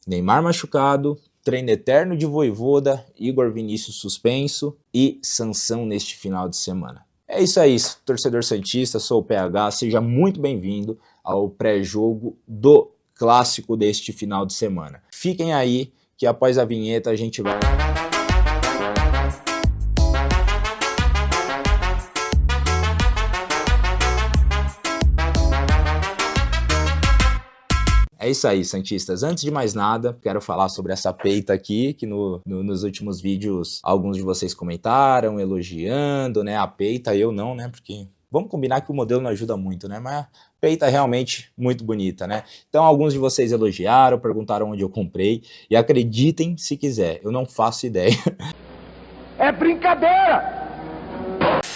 Neymar machucado, treino eterno de Vojvoda, Igor Vinícius suspenso e sanção neste final de semana. É isso aí, torcedor santista, sou o PH, seja muito bem-vindo ao pré-jogo do clássico deste final de semana. Fiquem aí que após a vinheta a gente vai... É isso aí, santistas. Antes de mais nada, quero falar sobre essa peita aqui, que nos últimos vídeos alguns de vocês comentaram, elogiando, né, a peita, eu não, né, porque vamos combinar que o modelo não ajuda muito, né, mas a peita é realmente muito bonita, né. Então alguns de vocês elogiaram, perguntaram onde eu comprei, e acreditem se quiser, eu não faço ideia. É brincadeira!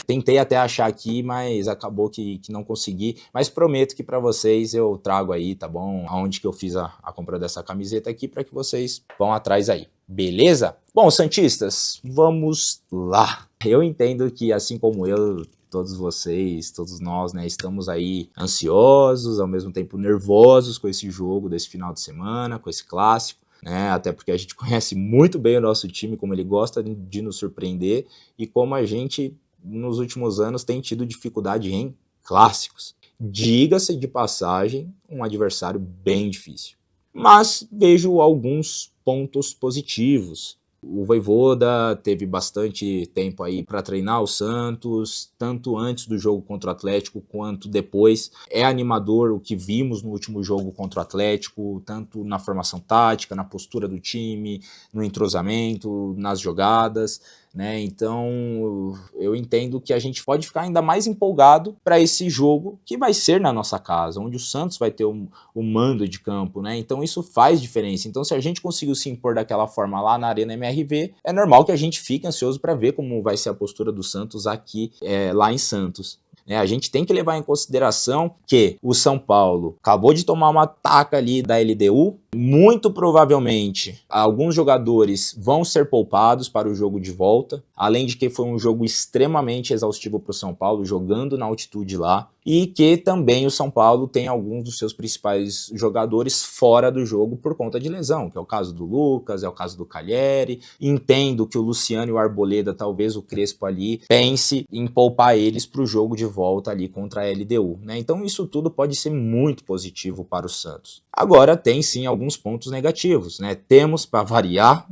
Tentei até achar aqui, mas acabou que não consegui, mas prometo que para vocês eu trago aí, tá bom? Aonde que eu fiz a compra dessa camiseta aqui, para que vocês vão atrás aí, beleza? Bom, santistas, vamos lá. Eu entendo que assim como eu, todos vocês, todos nós, né, estamos aí ansiosos, ao mesmo tempo nervosos com esse jogo desse final de semana, com esse clássico. Né, até porque a gente conhece muito bem o nosso time, como ele gosta de nos surpreender e como a gente nos últimos anos tem tido dificuldade em clássicos. Diga-se de passagem, um adversário bem difícil. Mas vejo alguns pontos positivos. O Vojvoda teve bastante tempo aí para treinar o Santos, tanto antes do jogo contra o Atlético quanto depois. É animador o que vimos no último jogo contra o Atlético, tanto na formação tática, na postura do time, no entrosamento, nas jogadas, né? Então eu entendo que a gente pode ficar ainda mais empolgado para esse jogo que vai ser na nossa casa, onde o Santos vai ter o mando de campo, né? Então isso faz diferença. Então se a gente conseguiu se impor daquela forma lá na Arena MRV, é normal que a gente fique ansioso para ver como vai ser a postura do Santos aqui, lá em Santos. A gente tem que levar em consideração que o São Paulo acabou de tomar uma taca ali da LDU, muito provavelmente alguns jogadores vão ser poupados para o jogo de volta, além de que foi um jogo extremamente exaustivo para o São Paulo, jogando na altitude lá, e que também o São Paulo tem alguns dos seus principais jogadores fora do jogo por conta de lesão, que é o caso do Lucas, é o caso do Calheri. Entendo que o Luciano e o Arboleda, talvez o Crespo ali, pense em poupar eles para o jogo de volta ali contra a LDU, né? Então isso tudo pode ser muito positivo para o Santos. Agora tem sim alguns pontos negativos, né? Temos, para variar,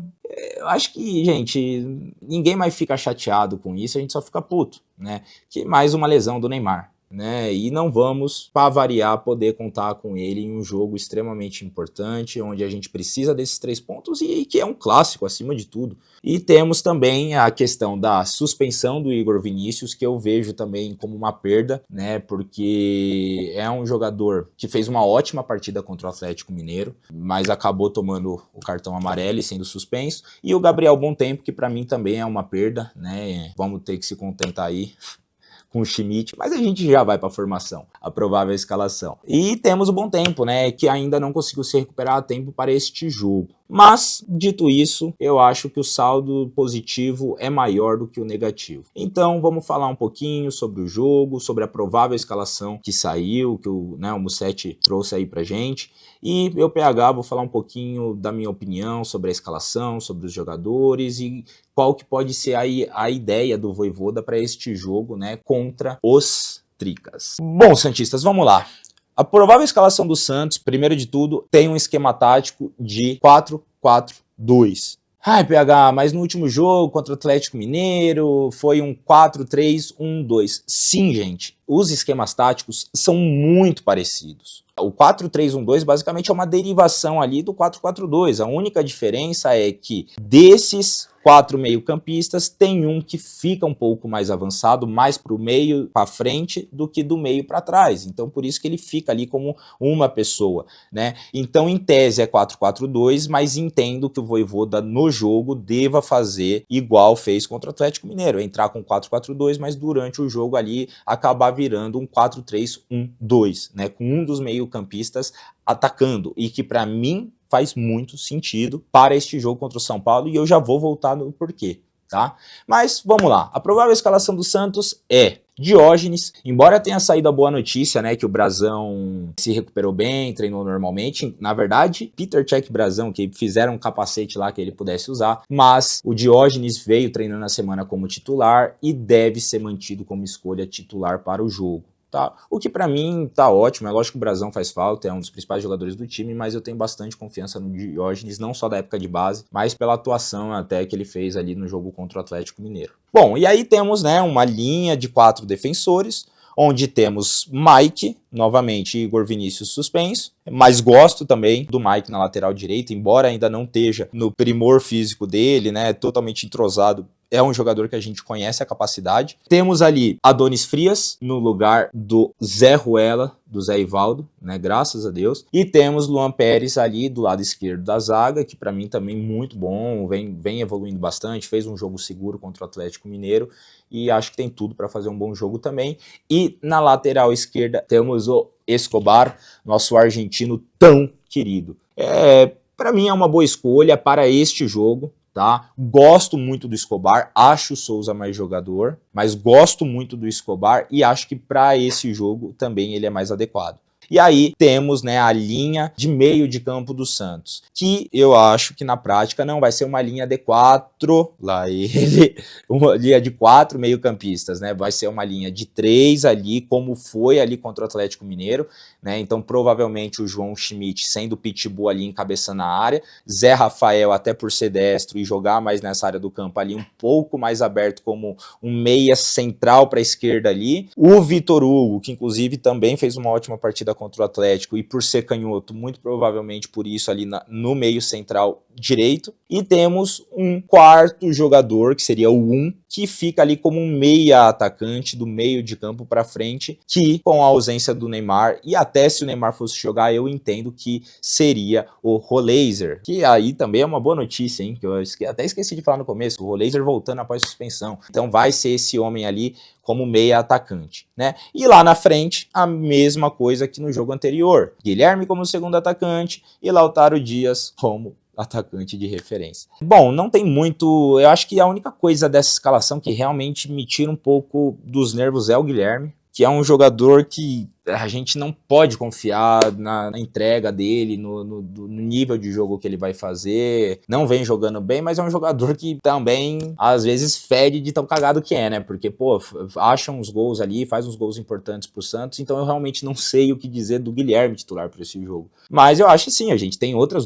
eu acho que, gente, ninguém mais fica chateado com isso, a gente só fica puto, né? Que mais uma lesão do Neymar, né? E não vamos, para variar, poder contar com ele em um jogo extremamente importante, onde a gente precisa desses 3 pontos e que é um clássico acima de tudo. E temos também a questão da suspensão do Igor Vinícius, que eu vejo também como uma perda, né? Porque é um jogador que fez uma ótima partida contra o Atlético Mineiro, mas acabou tomando o cartão amarelo e sendo suspenso. E o Gabriel Bontempo, que para mim também é uma perda, né? Vamos ter que se contentar aí com o Schmidt, mas a gente já vai para a formação, a provável escalação. E temos o Bontempo, né, que ainda não conseguiu se recuperar a tempo para este jogo. Mas, dito isso, eu acho que o saldo positivo é maior do que o negativo. Então, vamos falar um pouquinho sobre o jogo, sobre a provável escalação que saiu, que o Mussetti trouxe aí pra gente. E eu, PH, vou falar um pouquinho da minha opinião sobre a escalação, sobre os jogadores e qual que pode ser aí a ideia do Vojvoda para este jogo, né, contra os Tricas. Bom, santistas, vamos lá. A provável escalação do Santos, primeiro de tudo, tem um esquema tático de 4-4-2. Ai, PH, mas no último jogo contra o Atlético Mineiro foi um 4-3-1-2. Sim, gente, os esquemas táticos são muito parecidos. O 4-3-1-2 basicamente é uma derivação ali do 4-4-2. A única diferença é que desses 4 meio-campistas tem um que fica um pouco mais avançado, mais para o meio para frente do que do meio para trás. Então por isso que ele fica ali como uma pessoa, né? Então em tese é 4-4-2, mas entendo que o Vojvoda no jogo deva fazer igual fez contra o Atlético Mineiro, entrar com 4-4-2, mas durante o jogo ali acabar virando um 4-3-1-2, né? Com um dos meio-campistas atacando, e que para mim faz muito sentido para este jogo contra o São Paulo, e eu já vou voltar no porquê, tá? Mas vamos lá, a provável escalação do Santos é Diógenes, embora tenha saído a boa notícia, né, que o Brazão se recuperou bem, treinou normalmente, na verdade, Peter Cech Brazão, que fizeram um capacete lá que ele pudesse usar, mas o Diógenes veio treinando a semana como titular e deve ser mantido como escolha titular para o jogo. Tá? O que pra mim tá ótimo, é lógico que o Brazão faz falta, é um dos principais jogadores do time, mas eu tenho bastante confiança no Diógenes, não só da época de base, mas pela atuação até que ele fez ali no jogo contra o Atlético Mineiro. Bom, e aí temos, né, uma linha de 4 defensores, onde temos Mike, novamente Igor Vinícius suspenso, mas gosto também do Mike na lateral direita, embora ainda não esteja no primor físico dele, né, totalmente entrosado. É um jogador que a gente conhece a capacidade. Temos ali Adonis Frias no lugar do Zé Ruela, do Zé Ivaldo, né? Graças a Deus. E temos Luan Pérez ali do lado esquerdo da zaga, que para mim também muito bom, vem evoluindo bastante, fez um jogo seguro contra o Atlético Mineiro e acho que tem tudo para fazer um bom jogo também. E na lateral esquerda temos o Escobar, nosso argentino tão querido. Para mim é uma boa escolha para este jogo. Tá? Gosto muito do Escobar, acho o Souza mais jogador, mas gosto muito do Escobar e acho que para esse jogo também ele é mais adequado. E aí temos, né, a linha de meio de campo do Santos, que eu acho que na prática não vai ser uma linha de 4, uma linha de 4 meio-campistas, né? Vai ser uma linha de 3 ali, como foi ali contra o Atlético Mineiro, né? Então provavelmente o João Schmidt sendo pitbull ali encabeçando a área, Zé Rafael até por ser destro e jogar mais nessa área do campo ali um pouco mais aberto como um meia central para a esquerda ali, o Vitor Hugo, que inclusive também fez uma ótima partida contra o Atlético e por ser canhoto, muito provavelmente por isso ali no meio central direito. E temos um quarto jogador, que seria o 1, que fica ali como um meia atacante do meio de campo para frente, que com a ausência do Neymar, e até se o Neymar fosse jogar, eu entendo que seria o Roleiser, que aí também é uma boa notícia, hein, que eu até esqueci de falar no começo, o Roleiser voltando após suspensão. Então vai ser esse homem ali como meia atacante, né? E lá na frente, a mesma coisa que no jogo anterior. Guilherme como segundo atacante e Lautaro Dias como atacante de referência. Bom, não tem muito... Eu acho que a única coisa dessa escalação que realmente me tira um pouco dos nervos é o Guilherme, que é um jogador que a gente não pode confiar na entrega dele, no nível de jogo que ele vai fazer. Não vem jogando bem, mas é um jogador que também, às vezes, fede de tão cagado que é, né? Porque, pô, acha uns gols ali, faz uns gols importantes pro Santos, então eu realmente não sei o que dizer do Guilherme titular para esse jogo. Mas eu acho que sim, a gente tem outros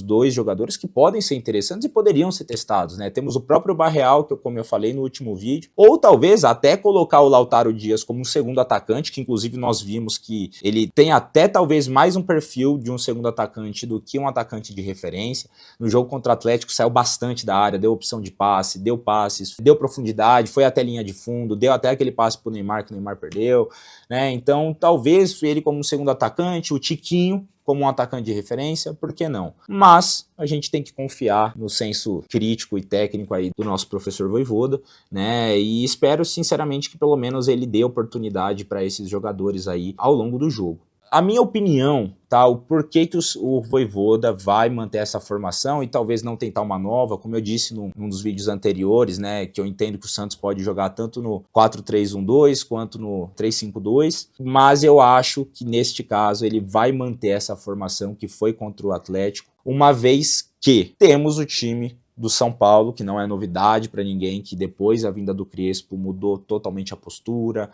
dois jogadores que podem ser interessantes e poderiam ser testados, né? Temos o próprio Barreal, que como eu falei no último vídeo, ou talvez até colocar o Lautaro Dias como um segundo atacante, que inclusive nós vimos que ele tem até talvez mais um perfil de um segundo atacante do que um atacante de referência. No jogo contra o Atlético saiu bastante da área, deu opção de passe, deu passes, deu profundidade, foi até linha de fundo, deu até aquele passe pro Neymar que o Neymar perdeu, né? Então talvez ele como um segundo atacante, o Tiquinho como um atacante de referência, por que não? Mas a gente tem que confiar no senso crítico e técnico aí do nosso professor Vojvoda, né? E espero sinceramente que pelo menos ele dê oportunidade para esses jogadores aí ao longo do jogo. A minha opinião, tá, o porquê que o Vojvoda vai manter essa formação e talvez não tentar uma nova, como eu disse num dos vídeos anteriores, né, que eu entendo que o Santos pode jogar tanto no 4-3-1-2 quanto no 3-5-2, mas eu acho que neste caso ele vai manter essa formação que foi contra o Atlético, uma vez que temos o time do São Paulo, que não é novidade para ninguém, que depois da vinda do Crespo mudou totalmente a postura.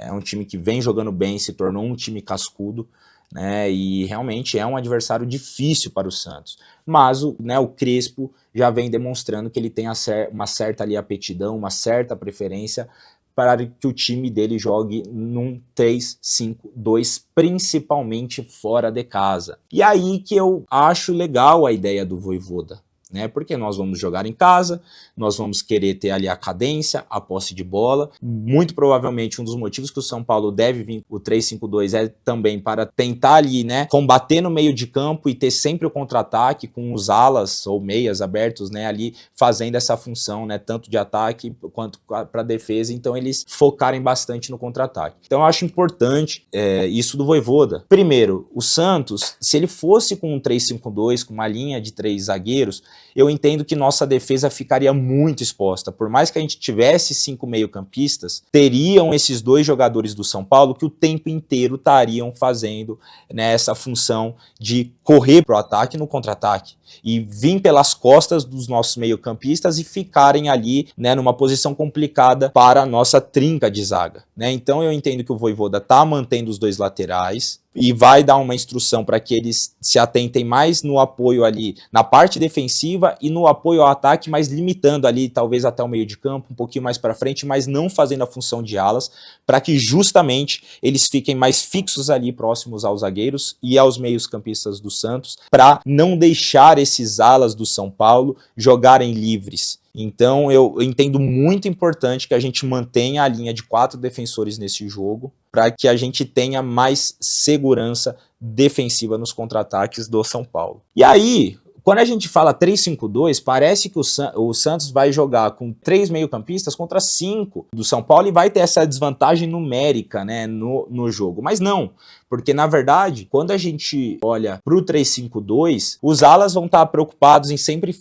É um time que vem jogando bem, se tornou um time cascudo, né? E realmente é um adversário difícil para o Santos. Mas o Crespo já vem demonstrando que ele tem uma certa ali aptidão, uma certa preferência para que o time dele jogue num 3-5-2, principalmente fora de casa. E aí que eu acho legal a ideia do Vojvoda, né? Porque nós vamos jogar em casa, nós vamos querer ter ali a cadência, a posse de bola. Muito provavelmente um dos motivos que o São Paulo deve vir o 3-5-2 é também para tentar ali, né, combater no meio de campo e ter sempre o contra-ataque com os alas ou meias abertos, né, ali fazendo essa função, né, tanto de ataque quanto para defesa. Então eles focarem bastante no contra-ataque. Então eu acho importante isso do Vojvoda. Primeiro, o Santos, se ele fosse com um 3-5-2, com uma linha de 3 zagueiros, eu entendo que nossa defesa ficaria muito exposta. Por mais que a gente tivesse 5 meio-campistas, teriam esses 2 jogadores do São Paulo que o tempo inteiro estariam fazendo, né, essa função de correr para o ataque no contra-ataque e vir pelas costas dos nossos meio-campistas e ficarem ali, né, numa posição complicada para a nossa trinca de zaga, né? Então eu entendo que o Vojvoda está mantendo os 2 laterais e vai dar uma instrução para que eles se atentem mais no apoio ali, na parte defensiva e no apoio ao ataque, mas limitando ali talvez até o meio de campo, um pouquinho mais para frente, mas não fazendo a função de alas, para que justamente eles fiquem mais fixos ali próximos aos zagueiros e aos meios-campistas do Santos, para não deixar esses alas do São Paulo jogarem livres. Então eu entendo muito importante que a gente mantenha a linha de 4 defensores nesse jogo, para que a gente tenha mais segurança defensiva nos contra-ataques do São Paulo. E aí, quando a gente fala 3-5-2, parece que o Santos vai jogar com 3 meio-campistas contra 5 do São Paulo e vai ter essa desvantagem numérica, né, no jogo. Mas não, porque na verdade, quando a gente olha para o 3-5-2, os alas vão estar preocupados em sempre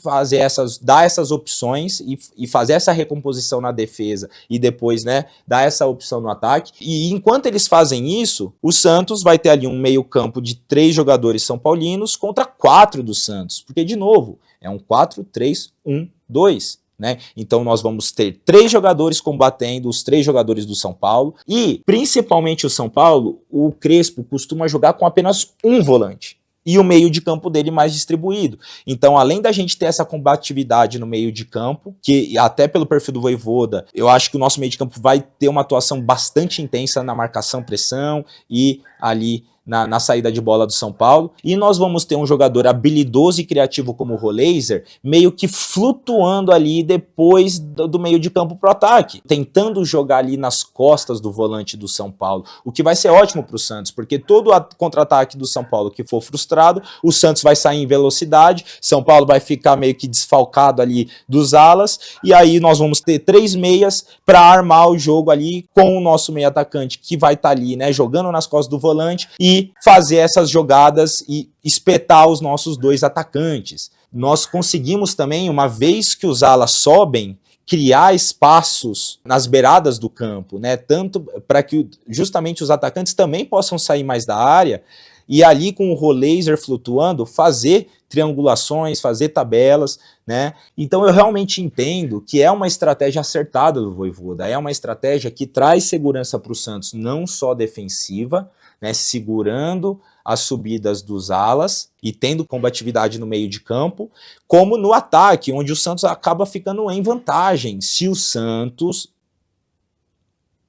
dar essas opções e fazer essa recomposição na defesa e depois, né, dar essa opção no ataque. E enquanto eles fazem isso, o Santos vai ter ali um meio-campo de 3 jogadores são paulinos contra 4 do Santos. Porque, de novo, é um 4-3-1-2. Né? Então nós vamos ter 3 jogadores combatendo os 3 jogadores do São Paulo e, principalmente o São Paulo, o Crespo costuma jogar com apenas um volante e o meio de campo dele mais distribuído. Então, além da gente ter essa combatividade no meio de campo, que até pelo perfil do Vojvoda, eu acho que o nosso meio de campo vai ter uma atuação bastante intensa na marcação, pressão e ali na saída de bola do São Paulo, e nós vamos ter um jogador habilidoso e criativo como o Roleiser, meio que flutuando ali depois do meio de campo pro ataque, tentando jogar ali nas costas do volante do São Paulo, o que vai ser ótimo pro Santos, porque todo contra-ataque do São Paulo que for frustrado, o Santos vai sair em velocidade, São Paulo vai ficar meio que desfalcado ali dos alas, e aí nós vamos ter 3 meias para armar o jogo ali com o nosso meio atacante, que vai estar ali, né, jogando nas costas do volante e fazer essas jogadas e espetar os nossos 2 atacantes. Nós conseguimos também, uma vez que os alas sobem, criar espaços nas beiradas do campo, né? Tanto para que justamente os atacantes também possam sair mais da área e ali com o Roleiser flutuando, fazer triangulações, fazer tabelas, né? Então eu realmente entendo que é uma estratégia acertada do Vojvoda, é uma estratégia que traz segurança para o Santos, não só defensiva, né, segurando as subidas dos alas e tendo combatividade no meio de campo, como no ataque, onde o Santos acaba ficando em vantagem. Se o Santos...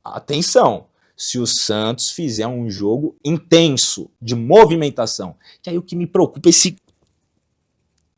Atenção! Se o Santos fizer um jogo intenso, de movimentação, que aí o que me preocupa é esse...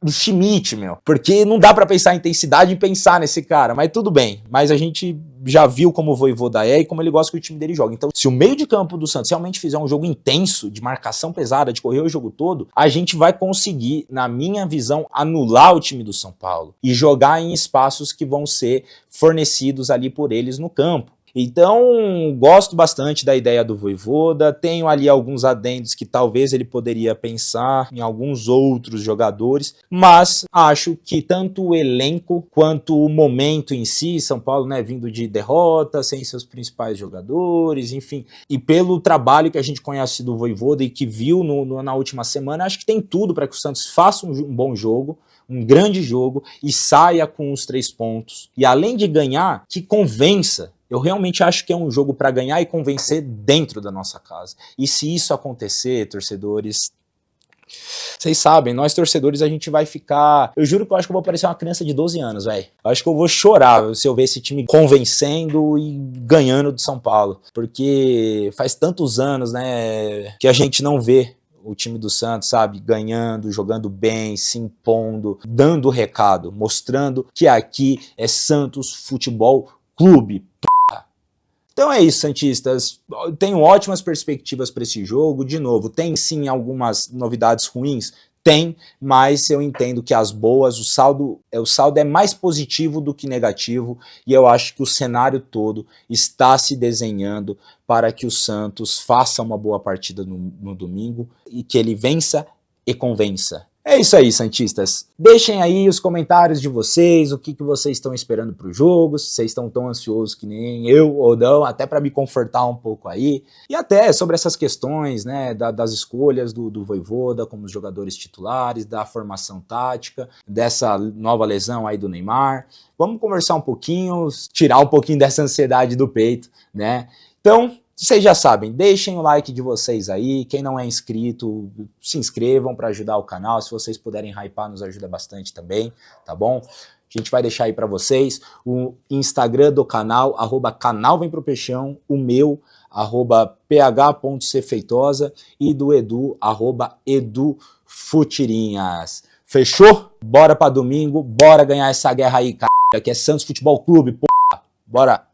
do Schmidt, meu. Porque não dá pra pensar em intensidade e pensar nesse cara, mas tudo bem. Mas a gente já viu como o Vojvoda é e como ele gosta que o time dele joga. Então, se o meio de campo do Santos realmente fizer um jogo intenso, de marcação pesada, de correr o jogo todo, a gente vai conseguir, na minha visão, anular o time do São Paulo e jogar em espaços que vão ser fornecidos ali por eles no campo. Então, gosto bastante da ideia do Vojvoda, tenho ali alguns adendos que talvez ele poderia pensar em alguns outros jogadores, mas acho que tanto o elenco quanto o momento em si, São Paulo, né, vindo de derrota, sem seus principais jogadores, enfim, e pelo trabalho que a gente conhece do Vojvoda e que viu na última semana, acho que tem tudo para que o Santos faça um bom jogo, um grande jogo e saia com os 3 pontos. E além de ganhar, que convença. Eu realmente acho que é um jogo para ganhar e convencer dentro da nossa casa. E se isso acontecer, torcedores, vocês sabem, nós torcedores a gente vai ficar... Eu juro que eu acho que eu vou parecer uma criança de 12 anos, velho. Eu acho que eu vou chorar se eu ver esse time convencendo e ganhando do São Paulo. Porque faz tantos anos, né, que a gente não vê o time do Santos, sabe, ganhando, jogando bem, se impondo, dando recado, mostrando que aqui é Santos Futebol Clube. Então é isso, santistas, tenho ótimas perspectivas para esse jogo, de novo, tem sim algumas novidades ruins? Tem, mas eu entendo que as boas, o saldo é mais positivo do que negativo, e eu acho que o cenário todo está se desenhando para que o Santos faça uma boa partida no domingo, e que ele vença e convença. É isso aí, santistas. Deixem aí os comentários de vocês, o que vocês estão esperando para o jogo, se vocês estão tão ansiosos que nem eu ou não, até para me confortar um pouco aí. E até sobre essas questões, né, das escolhas do Vojvoda como os jogadores titulares, da formação tática, dessa nova lesão aí do Neymar. Vamos conversar um pouquinho, tirar um pouquinho dessa ansiedade do peito, né? Então, vocês já sabem, deixem o like de vocês aí, quem não é inscrito, se inscrevam para ajudar o canal, se vocês puderem hypar nos ajuda bastante também, tá bom? A gente vai deixar aí para vocês o Instagram do canal, @canal Vem Pro Peixão, o meu, @ph.cfeitosa e do Edu, @edufutirinhas. Fechou? Bora para domingo, bora ganhar essa guerra aí, cara, que é Santos Futebol Clube, porra! Bora!